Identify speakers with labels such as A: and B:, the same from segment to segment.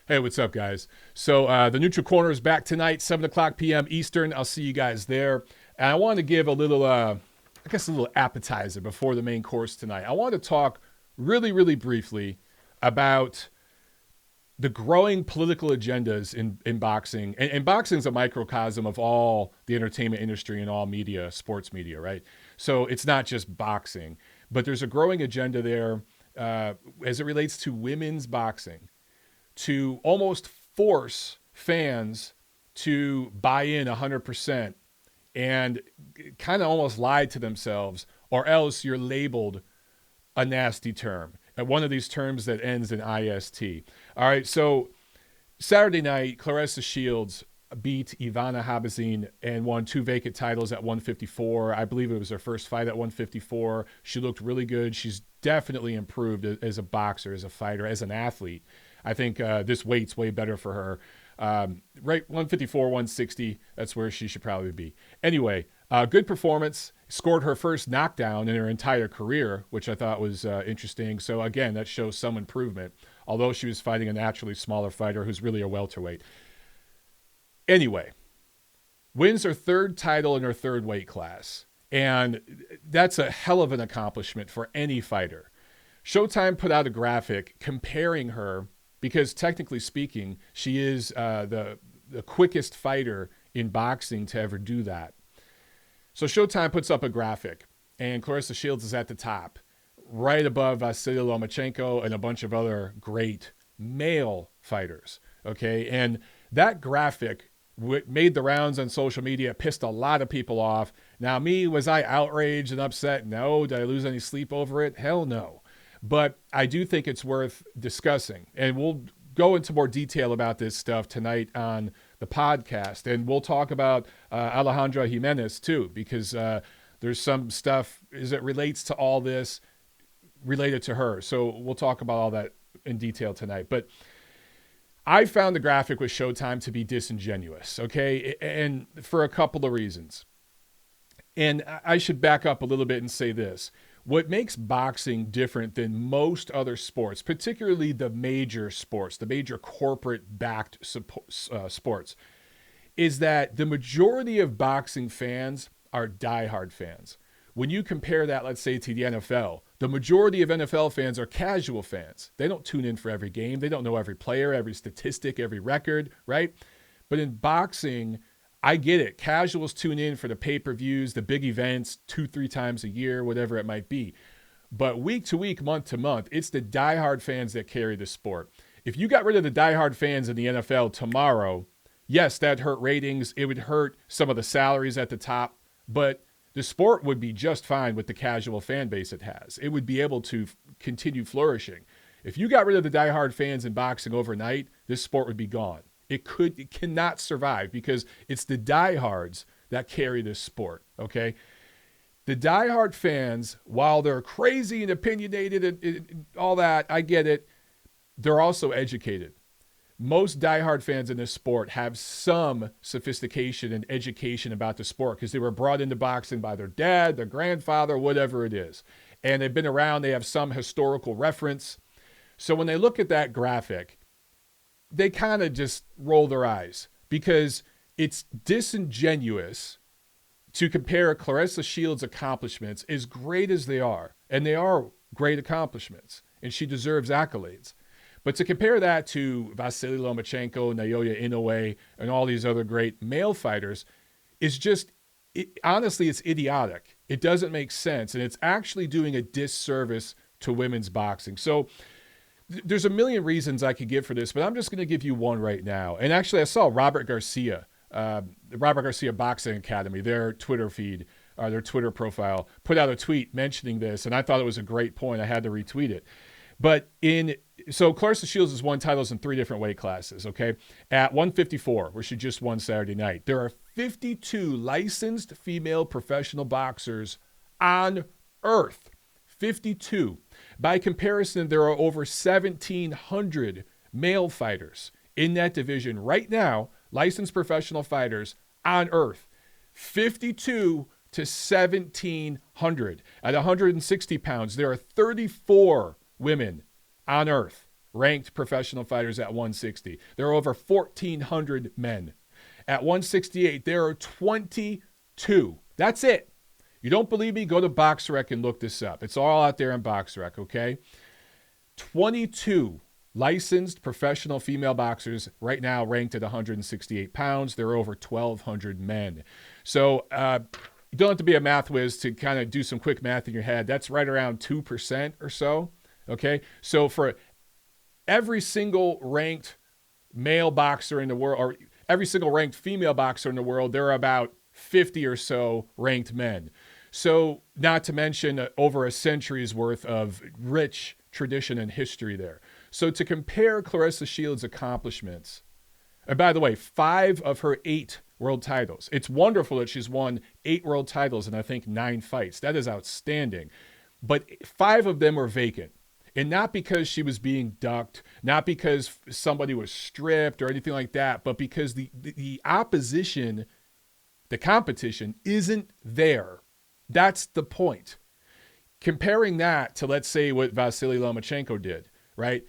A: Hey, what's up, guys? So the Neutral Corner is back tonight, 7 o'clock p.m. Eastern. I'll see you guys there. And I want to give a little, a little appetizer before the main course tonight. I want to talk really, really briefly about the growing political agendas in boxing. And boxing is a microcosm of all the entertainment industry and all media, sports media, right? So it's not just boxing, but there's a growing agenda there as it relates to women's boxing to almost force fans to buy in 100% and kind of almost lie to themselves, or else you're labeled a nasty term. One of these terms that ends in IST. All right, so Saturday night, Claressa Shields beat Ivana Habazin and won two vacant titles at 154. I believe it was her first fight at 154. She looked really good. She's definitely improved as a boxer, as a fighter, as an athlete. I think this weight's way better for her. Right, 154, 160, that's where she should probably be. Anyway, good performance. Scored her first knockdown in her entire career, which I thought was interesting. So, again, that shows some improvement, although she was fighting a naturally smaller fighter who's really a welterweight. Anyway, wins her third title in her third weight class. And that's a hell of an accomplishment for any fighter. Showtime put out a graphic comparing her, because technically speaking, she is the quickest fighter in boxing to ever do that. So Showtime puts up a graphic, and Claressa Shields is at the top, right above Vasily Lomachenko and a bunch of other great male fighters. Okay, and that graphic made the rounds on social media, pissed a lot of people off. Now, was I outraged and upset? No. Did I lose any sleep over it? Hell no. But I do think it's worth discussing, and we'll go into more detail about this stuff tonight on the podcast, and we'll talk about Alejandra Jimenez too, because there's some stuff as it relates to all this related to her. So we'll talk about all that in detail tonight. But I found the graphic with Showtime to be disingenuous, okay, and for a couple of reasons. And I should back up a little bit and say this. What makes boxing different than most other sports, particularly the major sports, the major corporate-backed sports, is that the majority of boxing fans are diehard fans. When you compare that, let's say, to the NFL, the majority of NFL fans are casual fans. They don't tune in for every game. They don't know every player, every statistic, every record, right? But in boxing, I get it. Casuals tune in for the pay-per-views, the big events, 2-3 times a year, whatever it might be. But week to week, month to month, it's the diehard fans that carry the sport. If you got rid of the diehard fans in the NFL tomorrow, yes, that'd hurt ratings. It would hurt some of the salaries at the top, but the sport would be just fine with the casual fan base it has. It would be able to continue flourishing. If you got rid of the diehard fans in boxing overnight, this sport would be gone. It cannot survive because it's the diehards that carry this sport, okay? The diehard fans, while they're crazy and opinionated and all that, I get it, they're also educated. Most diehard fans in this sport have some sophistication and education about the sport because they were brought into boxing by their dad, their grandfather, whatever it is. And they've been around, they have some historical reference. So when they look at that graphic, they kind of just roll their eyes because it's disingenuous to compare Claressa Shields' accomplishments, as great as they are, and they are great accomplishments, and she deserves accolades. But to compare that to Vasily Lomachenko, Naoya Inoue, and all these other great male fighters is just, honestly, it's idiotic. It doesn't make sense, and it's actually doing a disservice to women's boxing. So there's a million reasons I could give for this, but I'm just going to give you one right now. And actually, I saw Robert Garcia, the Robert Garcia Boxing Academy, their Twitter feed, their Twitter profile, put out a tweet mentioning this, and I thought it was a great point. I had to retweet it. But so Claressa Shields has won titles in 3 different weight classes, okay? At 154, where she just won Saturday night, there are 52 licensed female professional boxers on earth. 52. By comparison, there are over 1,700 male fighters in that division right now, licensed professional fighters on earth. 52 to 1,700. At 160 pounds, there are 34 women on earth ranked professional fighters at 160. There are over 1,400 men. At 168, there are 22. That's it. You don't believe me? Go to BoxRec and look this up. It's all out there in BoxRec, okay? 22 licensed professional female boxers right now ranked at 168 pounds. There are over 1,200 men. So you don't have to be a math whiz to kind of do some quick math in your head. That's right around 2% or so, okay? So for every single ranked male boxer in the world, or every single ranked female boxer in the world, there are about 50 or so ranked men. So not to mention over a century's worth of rich tradition and history there. So to compare Claressa Shields' accomplishments, and by the way, 5 of her 8 world titles. It's wonderful that she's won 8 world titles in, I think, 9 fights. That is outstanding. But 5 of them were vacant. And not because she was being ducked, not because somebody was stripped or anything like that, but because the opposition, the competition, isn't there. That's the point. Comparing that to, let's say, what Vasily Lomachenko did, right?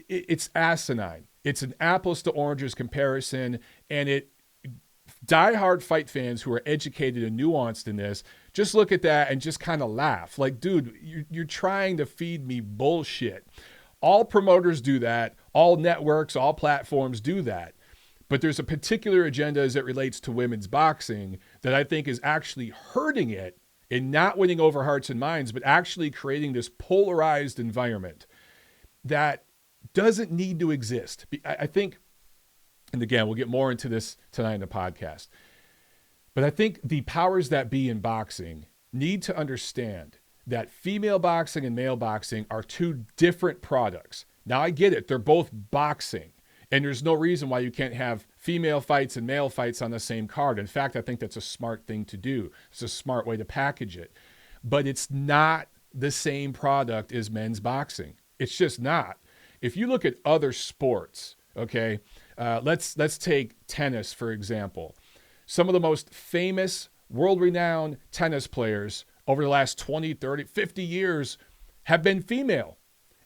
A: It's asinine. It's an apples to oranges comparison, and diehard fight fans who are educated and nuanced in this just look at that and just kind of laugh. Like, dude, you're trying to feed me bullshit. All promoters do that. All networks, all platforms do that. But there's a particular agenda as it relates to women's boxing that I think is actually hurting it and not winning over hearts and minds, but actually creating this polarized environment that doesn't need to exist. I think, and again, we'll get more into this tonight in the podcast, but I think the powers that be in boxing need to understand that female boxing and male boxing are 2 different products. Now, I get it. They're both boxing, and there's no reason why you can't have female fights and male fights on the same card. In fact, I think that's a smart thing to do. It's a smart way to package it. But it's not the same product as men's boxing. It's just not. If you look at other sports, okay, let's take tennis, for example. Some of the most famous, world-renowned tennis players over the last 20, 30, 50 years have been female.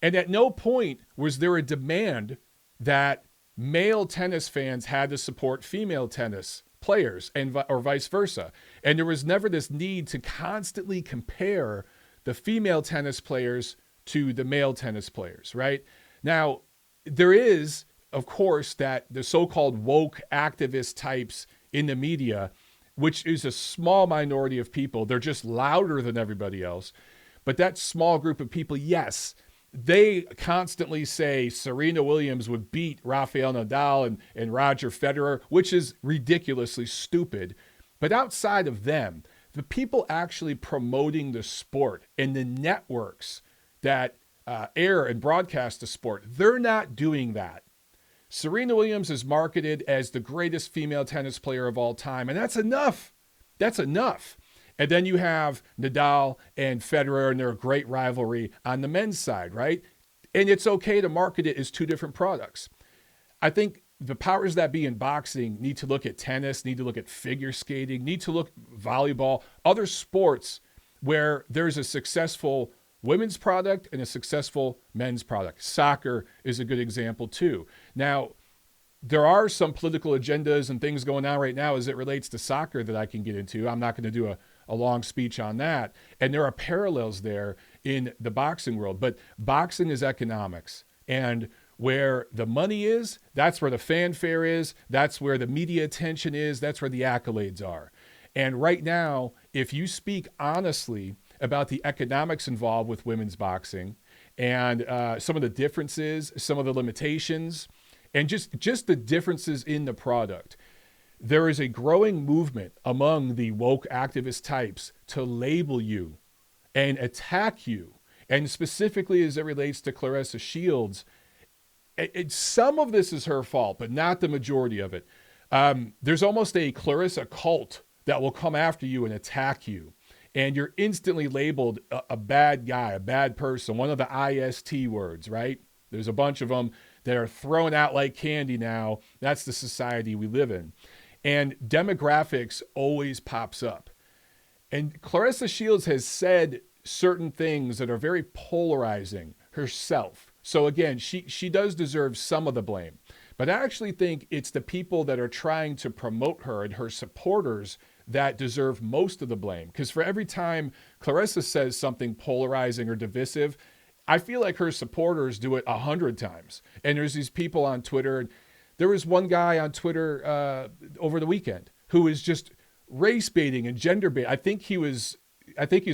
A: And at no point was there a demand that male tennis fans had to support female tennis players or vice versa. And there was never this need to constantly compare the female tennis players to the male tennis players, right? Now, there is, of course, that the so-called woke activist types in the media, which is a small minority of people. They're just louder than everybody else. But that small group of people, yes, they constantly say Serena Williams would beat Rafael Nadal and Roger Federer, which is ridiculously stupid. But outside of them, the people actually promoting the sport and the networks that air and broadcast the sport, they're not doing that. Serena Williams is marketed as the greatest female tennis player of all time, and that's enough. That's enough. And then you have Nadal and Federer and their great rivalry on the men's side, right? And it's okay to market it as 2 different products. I think the powers that be in boxing need to look at tennis, need to look at figure skating, need to look at volleyball, other sports where there's a successful women's product and a successful men's product. Soccer is a good example too. Now, there are some political agendas and things going on right now as it relates to soccer that I can get into. I'm not going to do a long speech on that. And there are parallels there in the boxing world. But boxing is economics. And where the money is, that's where the fanfare is. That's where the media attention is. That's where the accolades are. And right now, if you speak honestly about the economics involved with women's boxing and some of the differences, some of the limitations, and just the differences in the product, there is a growing movement among the woke activist types to label you and attack you. And specifically as it relates to Claressa Shields, some of this is her fault, but not the majority of it. There's almost a Claressa cult that will come after you and attack you. And you're instantly labeled a bad guy, a bad person, one of the IST words, right? There's a bunch of them that are thrown out like candy now. That's the society we live in. And demographics always pops up. And Claressa Shields has said certain things that are very polarizing herself, So again, she does deserve some of the blame. But I actually think it's the people that are trying to promote her and her supporters that deserve most of the blame. Because for every time Claressa says something polarizing or divisive, I feel like her supporters do it 100 times. And there's these people on Twitter. There was one guy on Twitter over the weekend who was just race baiting and gender baiting. I think he's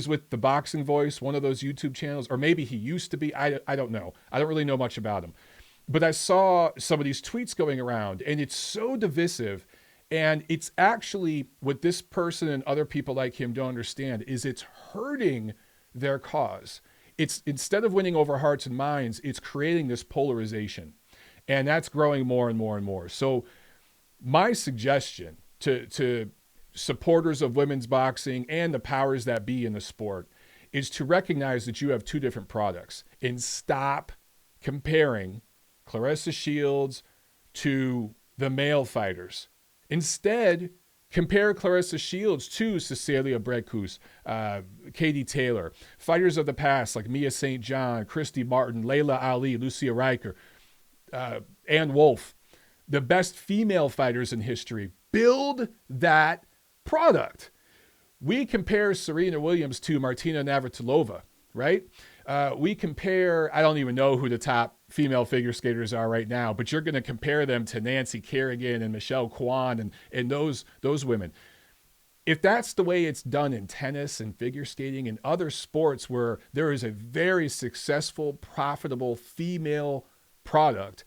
A: with The Boxing Voice, one of those YouTube channels, or maybe he used to be. I don't know. I don't really know much about him. But I saw some of these tweets going around, and it's so divisive. And it's actually what this person and other people like him don't understand is it's hurting their cause. It's instead of winning over hearts and minds, it's creating this polarization. And that's growing more and more and more. So my suggestion to supporters of women's boxing and the powers that be in the sport is to recognize that you have two different products and stop comparing Claressa Shields to the male fighters. Instead, compare Claressa Shields to Cecilia Brækhus, Katie Taylor, fighters of the past like Mia St. John, Christy Martin, Layla Ali, Lucia Riker, Ann Wolfe, the best female fighters in history. Build that product. We compare Serena Williams to Martina Navratilova, right? We compare, I don't even know who the top female figure skaters are right now, but you're going to compare them to Nancy Kerrigan and Michelle Kwan and those women. If that's the way it's done in tennis and figure skating and other sports where there is a very successful, profitable female product,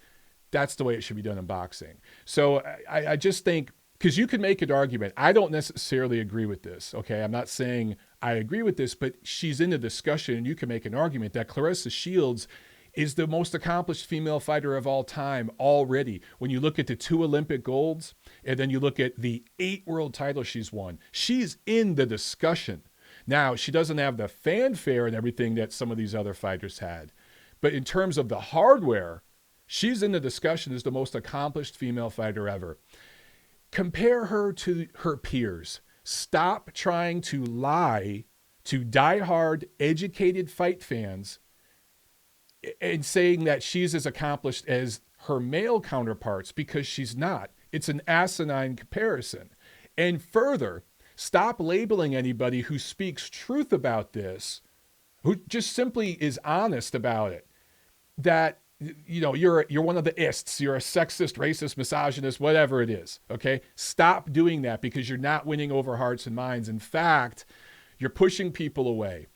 A: that's the way it should be done in boxing. So I just think, because you can make an argument. I don't necessarily agree with this, okay? I'm not saying I agree with this, but she's in the discussion, and you can make an argument that Claressa Shields is the most accomplished female fighter of all time already. When you look at the 2 Olympic golds, and then you look at the 8 world titles she's won, she's in the discussion. Now, she doesn't have the fanfare and everything that some of these other fighters had, but in terms of the hardware, she's in the discussion as the most accomplished female fighter ever. Compare her to her peers. Stop trying to lie to diehard, educated fight fans and saying that she's as accomplished as her male counterparts, because she's not. It's an asinine comparison. And further, stop labeling anybody who speaks truth about this, who just simply is honest about it, that you're one of the ists, you're a sexist, racist, misogynist, whatever it is, okay? Stop doing that, because you're not winning over hearts and minds. In fact, you're pushing people away.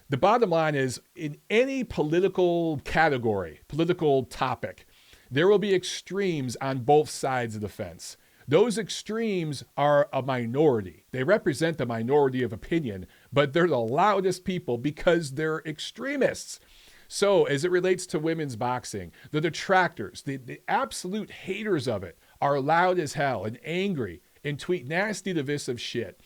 A: The bottom line is, in any political category, political topic, there will be extremes on both sides of the fence. Those extremes are a minority. They represent the minority of opinion, but they're the loudest people because they're extremists. So as it relates to women's boxing, the detractors, the absolute haters of it are loud as hell and angry and tweet nasty, divisive shit.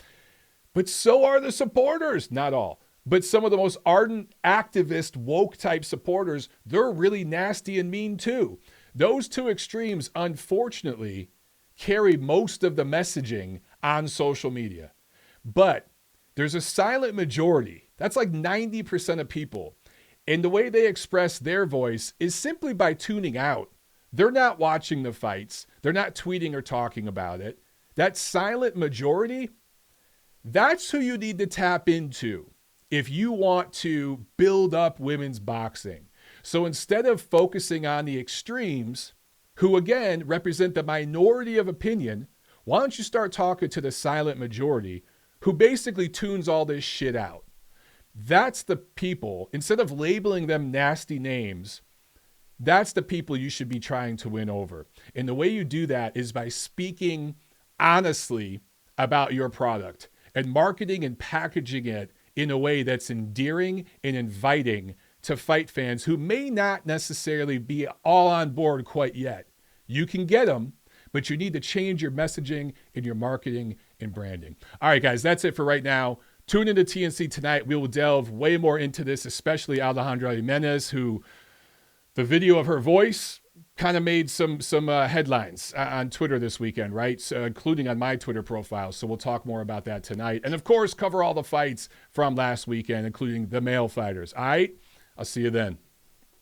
A: But so are the supporters. Not all, but some of the most ardent, activist, woke type supporters, they're really nasty and mean too. Those two extremes, unfortunately, carry most of the messaging on social media. But there's a silent majority. That's like 90% of people. And the way they express their voice is simply by tuning out. They're not watching the fights. They're not tweeting or talking about it. That silent majority, that's who you need to tap into if you want to build up women's boxing. So instead of focusing on the extremes, who again represent the minority of opinion, why don't you start talking to the silent majority who basically tunes all this shit out? That's the people, instead of labeling them nasty names, that's the people you should be trying to win over. And the way you do that is by speaking honestly about your product and marketing and packaging it in a way that's endearing and inviting to fight fans who may not necessarily be all on board quite yet. You can get them, but you need to change your messaging and your marketing and branding. All right, guys, that's it for right now. Tune into TNC tonight. We will delve way more into this, especially Alejandra Jimenez, who the video of her voice kind of made some headlines on Twitter this weekend, right? So, including on my Twitter profile. So we'll talk more about that tonight. And of course, cover all the fights from last weekend, including the male fighters. All right, I'll see you then.